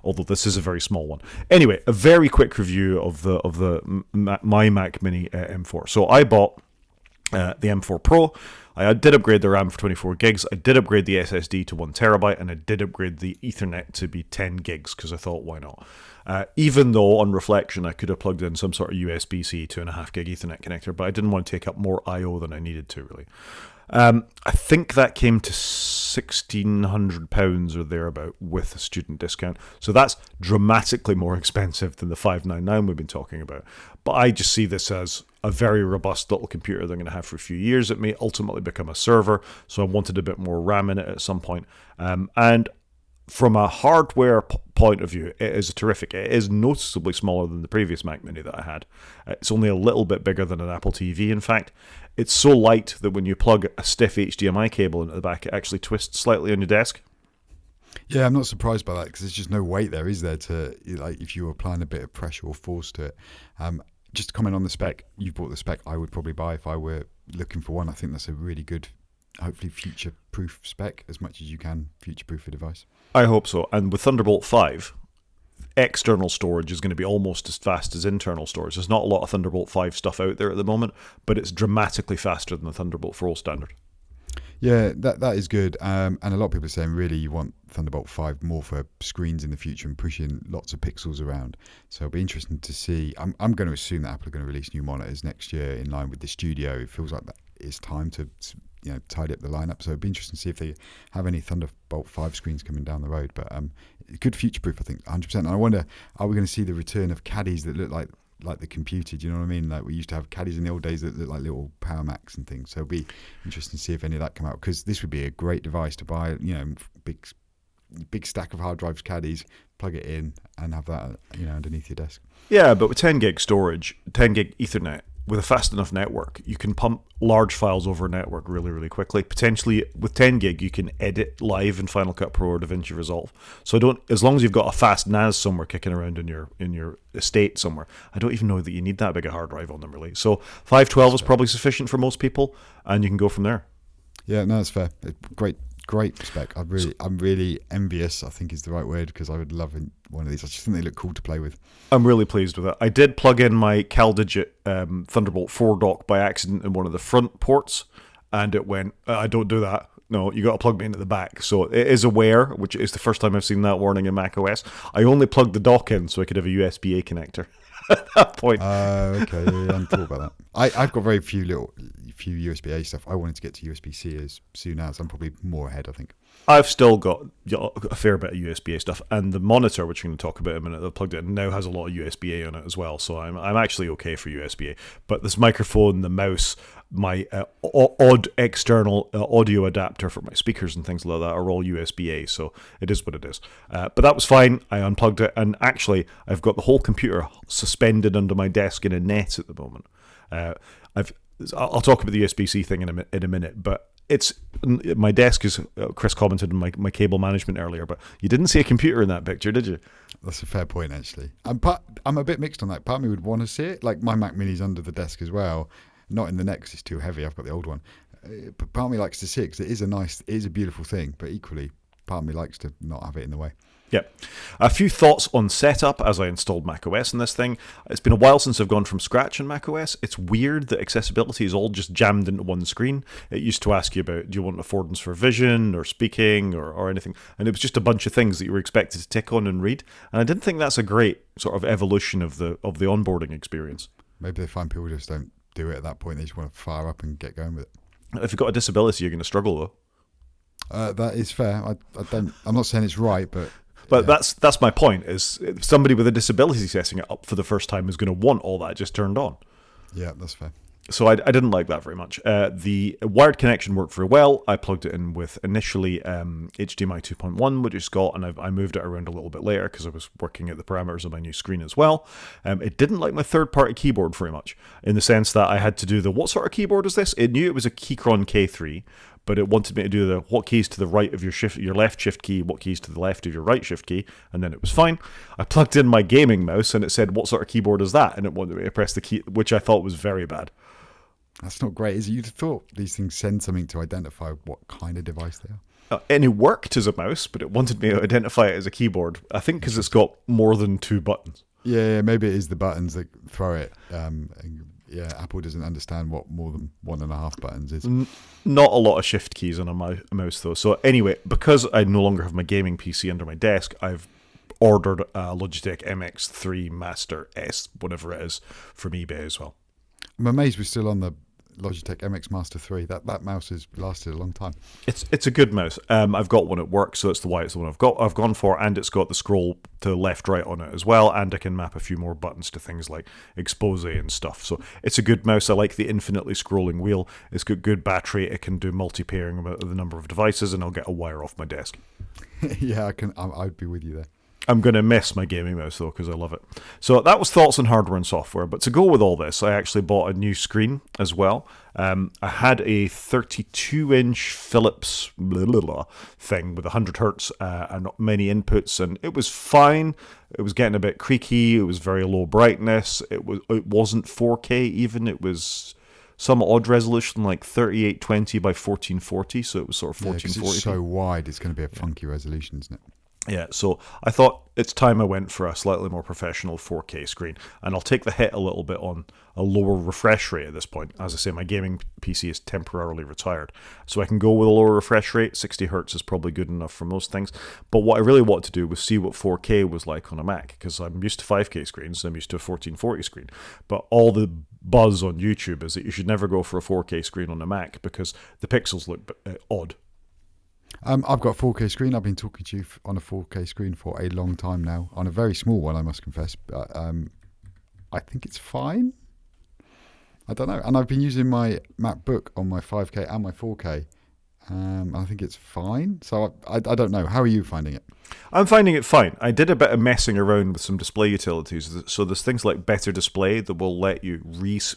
Although this is a very small one. Anyway, a very quick review of my Mac Mini M4. So I bought the M4 Pro. I did upgrade the RAM for 24 gigs. I did upgrade the SSD to 1 terabyte, and I did upgrade the Ethernet to be 10 gigs because I thought, why not? Even though, on reflection, I could have plugged in some sort of USB-C 2.5 gig Ethernet connector, but I didn't want to take up more I/O than I needed to, really. I think that came to £1,600 or thereabout with a student discount. So that's dramatically more expensive than the $599 we've been talking about. But I just see this as a very robust little computer that I'm going to have for a few years. It may ultimately become a server, so I wanted a bit more RAM in it at some point. And from a hardware point of view, it is terrific. It is noticeably smaller than the previous Mac Mini that I had. It's only a little bit bigger than an Apple TV, in fact. It's so light that when you plug a stiff HDMI cable into the back, it actually twists slightly on your desk. Yeah, I'm not surprised by that because there's just no weight there, is there, to, like, if you were applying a bit of pressure or force to it. Just to comment on the spec, you bought the spec I would probably buy if I were looking for one. I think that's a really good, hopefully future-proof spec, as much as you can future-proof a device. I hope so. And with Thunderbolt 5, external storage is going to be almost as fast as internal storage. There's not a lot of Thunderbolt 5 stuff out there at the moment, but it's dramatically faster than the Thunderbolt 4 standard. Yeah, that is good. And a lot of people are saying really you want Thunderbolt 5 more for screens in the future and pushing lots of pixels around. So it'll be interesting to see. I'm going to assume that Apple are going to release new monitors next year in line with the Studio. It feels like that it's time to tidy up the lineup. So it'll be interesting to see if they have any Thunderbolt 5 screens coming down the road. But good future-proof, I think, 100%. And I wonder, are we going to see the return of caddies that look like the computer? Do you know what I mean? Like we used to have caddies in the old days that look like little Power Macs and things. So it'll be interesting to see if any of that come out, because this would be a great device to buy. Big stack of hard drives, caddies, plug it in, and have that underneath your desk. Yeah, but with 10 gig storage, 10 gig Ethernet, with a fast enough network, you can pump large files over a network really, really quickly. Potentially, with 10 gig, you can edit live in Final Cut Pro or DaVinci Resolve. So as long as you've got a fast NAS somewhere kicking around in your estate somewhere, I don't even know that you need that big a hard drive on them, really. So 512 is probably sufficient for most people, and you can go from there. Yeah, no, that's fair. Great spec. I'm really envious, I think is the right word, because I would love one of these. I just think they look cool to play with. I'm really pleased with it. I did plug in my CalDigit Thunderbolt 4 dock by accident in one of the front ports, and it went, I don't do that. No, you got to plug me into the back. So it is aware, which is the first time I've seen that warning in macOS. I only plugged the dock in so I could have a USB-A connector at that point. Okay, yeah, I hadn't thought about that. I've got very few USB-A stuff. I wanted to get to USB-C as soon as. I'm probably more ahead, I think. I've still got a fair bit of USB-A stuff, and the monitor, which we're going to talk about in a minute, that plugged in now has a lot of USB-A on it as well, so I'm actually okay for USB-A. But this microphone, the mouse, my odd external audio adapter for my speakers and things like that are all USB-A, so it is what it is. But that was fine. I unplugged it, and actually I've got the whole computer suspended under my desk in a net at the moment. I'll talk about the USB-C thing in a minute, but it's my desk is. Chris commented on my cable management earlier, but you didn't see a computer in that picture, did you? That's a fair point, actually. I'm a bit mixed on that. Part of me would want to see it. Like my Mac Mini's under the desk as well. Not in the neck 'cause it's too heavy. I've got the old one. But part of me likes to see it 'cause it is a beautiful thing. But equally, part of me likes to not have it in the way. Yeah. A few thoughts on setup as I installed macOS in this thing. It's been a while since I've gone from scratch in macOS. It's weird that accessibility is all just jammed into one screen. It used to ask you about, do you want affordance for vision or speaking or anything? And it was just a bunch of things that you were expected to tick on and read. And I didn't think that's a great sort of evolution of the onboarding experience. Maybe they find people just don't do it at that point. They just want to fire up and get going with it. If you've got a disability, you're going to struggle, though. That is fair. I'm not saying it's right, but yeah. That's my point, is somebody with a disability setting it up for the first time is going to want all that just turned on. Yeah, that's fair. So I didn't like that very much. The wired connection worked very well. I plugged it in with initially HDMI 2.1, which it's got, and I moved it around a little bit later because I was working at the parameters of my new screen as well. It didn't like my third-party keyboard very much, in the sense that I had to do what sort of keyboard is this? It knew it was a Keychron K3, but it wanted me to do the what keys to the right of your left shift key, what keys to the left of your right shift key, and then it was fine. I plugged in my gaming mouse, and it said, what sort of keyboard is that? And it wanted me to press the key, which I thought was very bad. That's not great, is it? You'd have thought these things send something to identify what kind of device they are. And it worked as a mouse, but it wanted me to identify it as a keyboard. I think because it's got more than 2 buttons. Yeah, maybe it is the buttons that throw it. Yeah, Apple doesn't understand what more than 1.5 buttons is. Not a lot of shift keys on a mouse, though. So anyway, because I no longer have my gaming PC under my desk, I've ordered a Logitech MX3 Master S, whatever it is, from eBay as well. I'm amazed we're still on the Logitech MX Master 3. That mouse has lasted a long time. It's a good mouse. I've got one at work, so it's the one I've gone for, and it's got the scroll to left right on it as well, and I can map a few more buttons to things like expose and stuff. So it's a good mouse. I like the infinitely scrolling wheel. It's got good battery. It can do multi-pairing with the number of devices, and I'll get a wire off my desk. Yeah, I'd be with you there. I'm going to miss my gaming mouse, though, because I love it. So that was thoughts on hardware and software. But to go with all this, I actually bought a new screen as well. I had a 32-inch Philips thing with 100 hertz and not many inputs, and it was fine. It was getting a bit creaky. It was very low brightness. It wasn't 4K even. It was some odd resolution, like 3820 by 1440. So it was sort of 1440. Yeah, it's so wide, it's going to be a funky resolution, isn't it? Yeah, so I thought it's time I went for a slightly more professional 4K screen, and I'll take the hit a little bit on a lower refresh rate at this point. As I say, my gaming PC is temporarily retired, so I can go with a lower refresh rate. 60 hertz is probably good enough for most things, but what I really wanted to do was see what 4K was like on a Mac, because I'm used to 5K screens, I'm used to a 1440 screen, but all the buzz on YouTube is that you should never go for a 4K screen on a Mac because the pixels look odd. I've got a 4K screen. I've been talking to you on a 4K screen for a long time now, on a very small one, I must confess. But I think it's fine. I don't know. And I've been using my MacBook on my 5K and my 4K. I think it's fine. So I don't know. How are you finding it? I'm finding it fine. I did a bit of messing around with some display utilities. So there's things like Better Display that will let you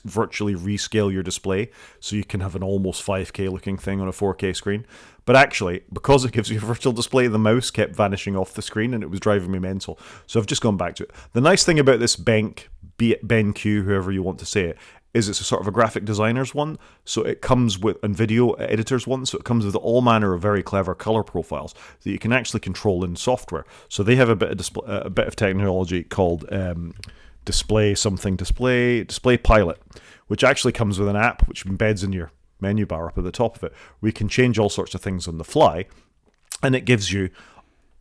virtually rescale your display so you can have an almost 5K looking thing on a 4K screen. But actually, because it gives you a virtual display, the mouse kept vanishing off the screen and it was driving me mental. So I've just gone back to it. The nice thing about this BenQ, whoever you want to say it, is it's a sort of a graphic designer's one, so it comes with, and video editor's one, so it comes with all manner of very clever color profiles that you can actually control in software. So they have a bit of technology called Display Pilot, which actually comes with an app which embeds in your menu bar up at the top of it, where you can change all sorts of things on the fly, and it gives you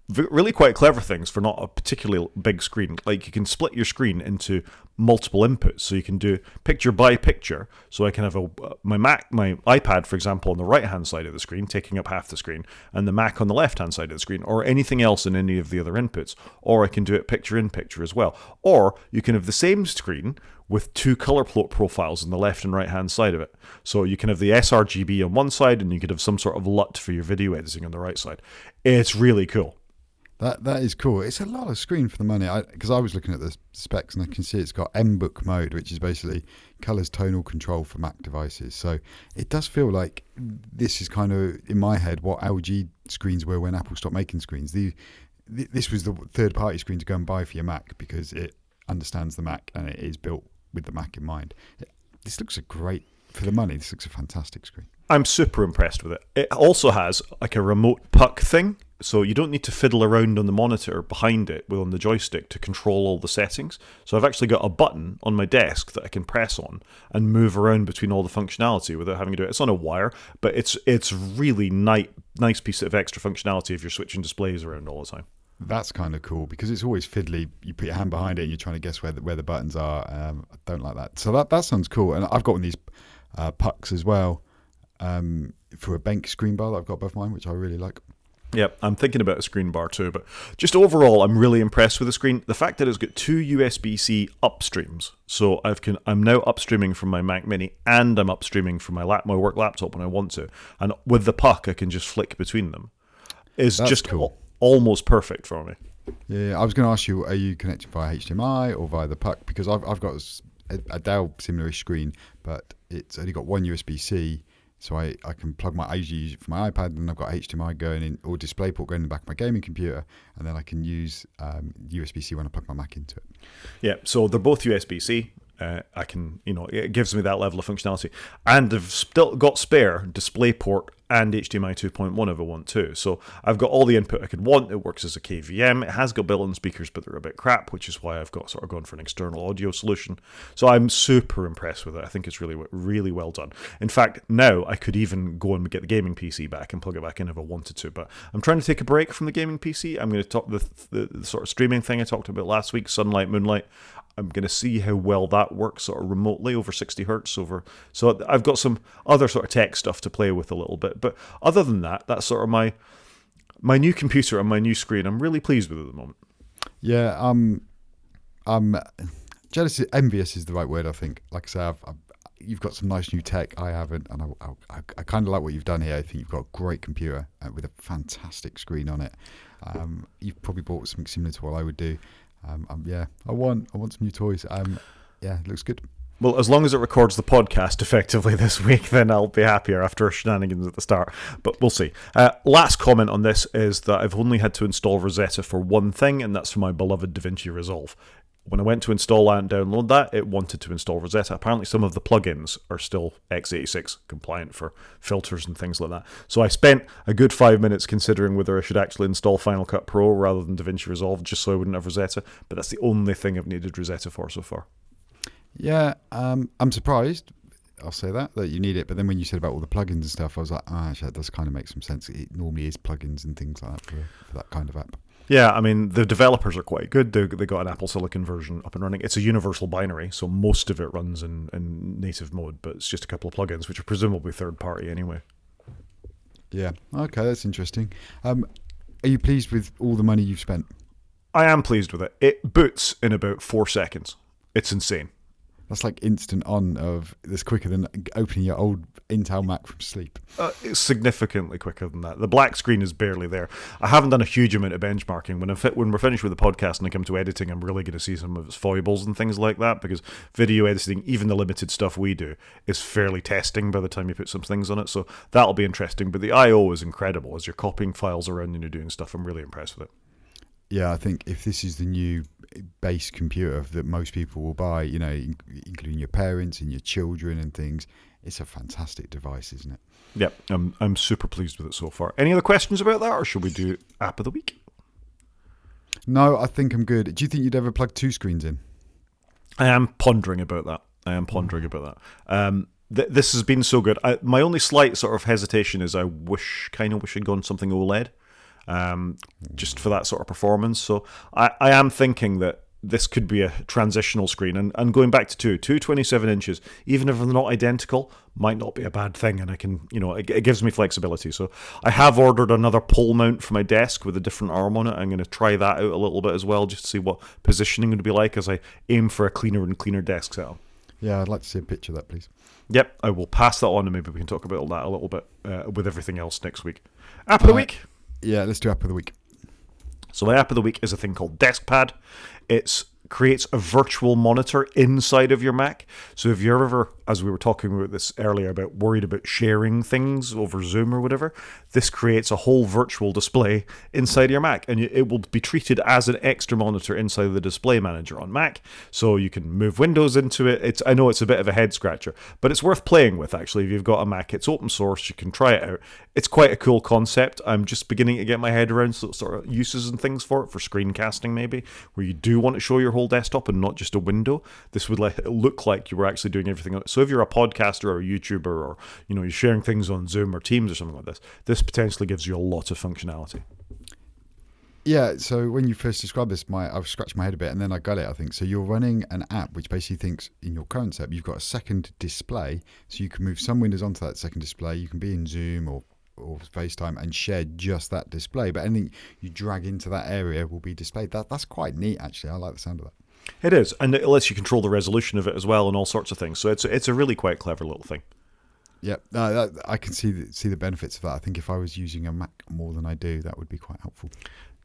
really quite clever things for not a particularly big screen. Like you can split your screen into multiple inputs, so you can do picture by picture. So I can have my iPad, for example, on the right hand side of the screen, taking up half the screen, and the Mac on the left hand side of the screen, or anything else in any of the other inputs. Or I can do it picture in picture as well. Or you can have the same screen with 2 color profiles on the left and right hand side of it. So you can have the sRGB on one side, and you could have some sort of LUT for your video editing on the right side. It's really cool. That is cool. It's a lot of screen for the money. Because I was looking at the specs and I can see it's got M-Book mode, which is basically colors tonal control for Mac devices. So it does feel like this is kind of, in my head, what LG screens were when Apple stopped making screens. This was the third-party screen to go and buy for your Mac because it understands the Mac and it is built with the Mac in mind. This looks for the money, this looks a fantastic screen. I'm super impressed with it. It also has like a remote puck thing, so you don't need to fiddle around on the monitor behind it on the joystick to control all the settings. So I've actually got a button on my desk that I can press on and move around between all the functionality without having to do it. It's on a wire, but it's really nice piece of extra functionality if you're switching displays around all the time. That's kind of cool because it's always fiddly. You put your hand behind it and you're trying to guess where the buttons are. I don't like that. So that sounds cool. And I've got one of these pucks as well for a bank screen bar that I've got above mine, which I really like. Yep, I'm thinking about a screen bar too, but just overall, I'm really impressed with the screen. The fact that it's got two USB-C upstreams, so I'm now upstreaming from my Mac Mini and I'm upstreaming from my work laptop when I want to, and with the puck, I can just flick between them. That's just cool. Almost perfect for me. Yeah, I was going to ask you, are you connected via HDMI or via the puck? Because I've got a Dell similar screen, but it's only got one USB-C. So I can I usually use it for my iPad, and I've got HDMI going in, or DisplayPort going in the back of my gaming computer, and then I can use USB-C when I plug my Mac into it. Yeah, so they're both USB-C. I can, it gives me that level of functionality. And they've still got spare DisplayPort and HDMI 2.1 if I want to. So I've got all the input I could want. It works as a KVM. It has got built-in speakers, but they're a bit crap, which is why I've got sort of gone for an external audio solution. So I'm super impressed with it. I think it's really, really well done. In fact, now I could even go and get the gaming PC back and plug it back in if I wanted to. But I'm trying to take a break from the gaming PC. I'm going to talk the sort of streaming thing I talked about last week, Sunlight, Moonlight. I'm going to see how well that works sort of remotely over 60 hertz so I've got some other sort of tech stuff to play with a little bit, but other than that, that's sort of my new computer and my new screen. I'm really pleased with it at the moment. Yeah, I'm jealous. Envious is the right word, I think. Like I say, you've got some nice new tech I haven't, and I kind of like what you've done here. I think you've got a great computer with a fantastic screen on it. You've probably bought something similar to what I would do. I want some new toys. It looks good. Well, as long as it records the podcast effectively this week, then I'll be happier after shenanigans at the start. But we'll see. Last comment on this is that I've only had to install Rosetta for one thing, and that's for my beloved DaVinci Resolve. When I went to install that and download that, it wanted to install Rosetta. Apparently some of the plugins are still x86 compliant for filters and things like that. So I spent a good 5 minutes considering whether I should actually install Final Cut Pro rather than DaVinci Resolve, just so I wouldn't have Rosetta. But that's the only thing I've needed Rosetta for so far. Yeah, I'm surprised, I'll say that you need it. But then when you said about all the plugins and stuff, I was like, actually, that does kind of make some sense. It normally is plugins and things like that for that kind of app. Yeah, I mean, the developers are quite good. They got an Apple Silicon version up and running. It's a universal binary, so most of it runs in native mode, but it's just a couple of plugins, which are presumably third-party anyway. Yeah, okay, that's interesting. Are you pleased with all the money you've spent? I am pleased with it. It boots in about 4 seconds. It's insane. That's like instant on of this quicker than opening your old Intel Mac from sleep. It's significantly quicker than that. The black screen is barely there. I haven't done a huge amount of benchmarking. When we're finished with the podcast and I come to editing, I'm really going to see some of its foibles and things like that, because video editing, even the limited stuff we do, is fairly testing by the time you put some things on it. So that'll be interesting. But the I/O is incredible. As you're copying files around and you're doing stuff, I'm really impressed with it. Yeah, I think if this is the new base computer that most people will buy, including your parents and your children and things, it's a fantastic device, isn't it? Yep, I'm super pleased with it so far. Any other questions about that, or should we do App of the Week? No, I think I'm good. Do you think you'd ever plug 2 screens in? I am pondering about that. This has been so good. My only slight sort of hesitation is I wish I'd gone something OLED. Just for that sort of performance. So I am thinking that this could be a transitional screen, and going back to two 27 inches, even if they're not identical, might not be a bad thing, and I can, it gives me flexibility. So I have ordered another pole mount for my desk with a different arm on it. I'm going to try that out a little bit as well, just to see what positioning would be like as I aim for a cleaner and cleaner desk setup. Yeah, I'd like to see a picture of that, please. Yep, I will pass that on, and maybe we can talk about that a little bit with everything else next week. App of the week? Yeah, let's do App of the Week. So my app of the week is a thing called DeskPad. It creates a virtual monitor inside of your Mac. So if you're ever, as we were talking about this earlier, about worried about sharing things over Zoom or whatever, this creates a whole virtual display inside your Mac, and it will be treated as an extra monitor inside the display manager on Mac. So you can move windows into it. I know it's a bit of a head scratcher, but it's worth playing with, actually. If you've got a Mac, it's open source. You can try it out. It's quite a cool concept. I'm just beginning to get my head around sort of uses and things for it, for screencasting maybe, where you do want to show your whole desktop and not just a window. This would look like you were actually doing everything on it. So if you're a podcaster or a YouTuber, or you're sharing things on Zoom or Teams or something like this potentially gives you a lot of functionality. Yeah, so when you first described this, I've scratched my head a bit, and then I got it, I think. So you're running an app which basically thinks, in your current setup, you've got a second display, so you can move some windows onto that second display. You can be in Zoom or FaceTime and share just that display, but anything you drag into that area will be displayed. That's quite neat, actually. I like the sound of that. It is, and it lets you control the resolution of it as well and all sorts of things. So it's a really quite clever little thing. Yeah, I can see the benefits of that. I think if I was using a Mac more than I do, that would be quite helpful.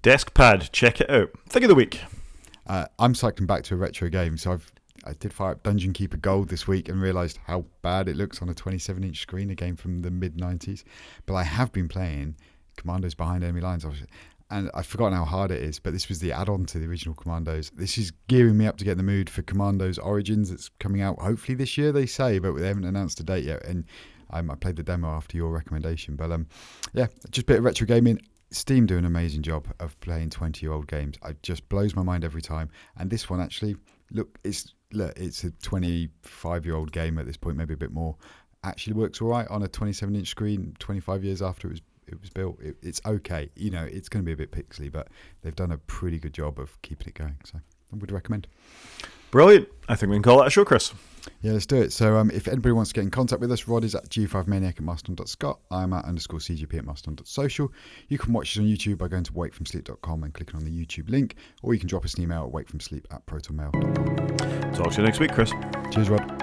DeskPad, check it out. Thing of the week. I'm cycling back to a retro game, so I did fire up Dungeon Keeper Gold this week and realised how bad it looks on a 27-inch screen, a game from the mid-90s. But I have been playing Commandos Behind Enemy Lines, and I've forgotten how hard it is, but this was the add-on to the original Commandos. This is gearing me up to get in the mood for Commandos Origins. It's coming out hopefully this year, they say, but they haven't announced a date yet. And I played the demo after your recommendation. But yeah, just a bit of retro gaming. Steam do an amazing job of playing 20-year-old games. It just blows my mind every time. And this one actually, it's a 25-year-old game at this point, maybe a bit more. Actually works all right on a 27-inch screen 25 years after it was built. It's okay. It's going to be a bit pixely, but they've done a pretty good job of keeping it going. So I would recommend. Brilliant. I think we can call that a show, Chris. Yeah, let's do it. So if anybody wants to get in contact with us, Rod is at G5Maniac@mastodon.scot. I'm at _CGP at mastodon.social. You can watch us on YouTube by going to wakefromsleep.com and clicking on the YouTube link, or you can drop us an email at wakefromsleep@protonmail.com. Talk to you next week, Chris. Cheers, Rod.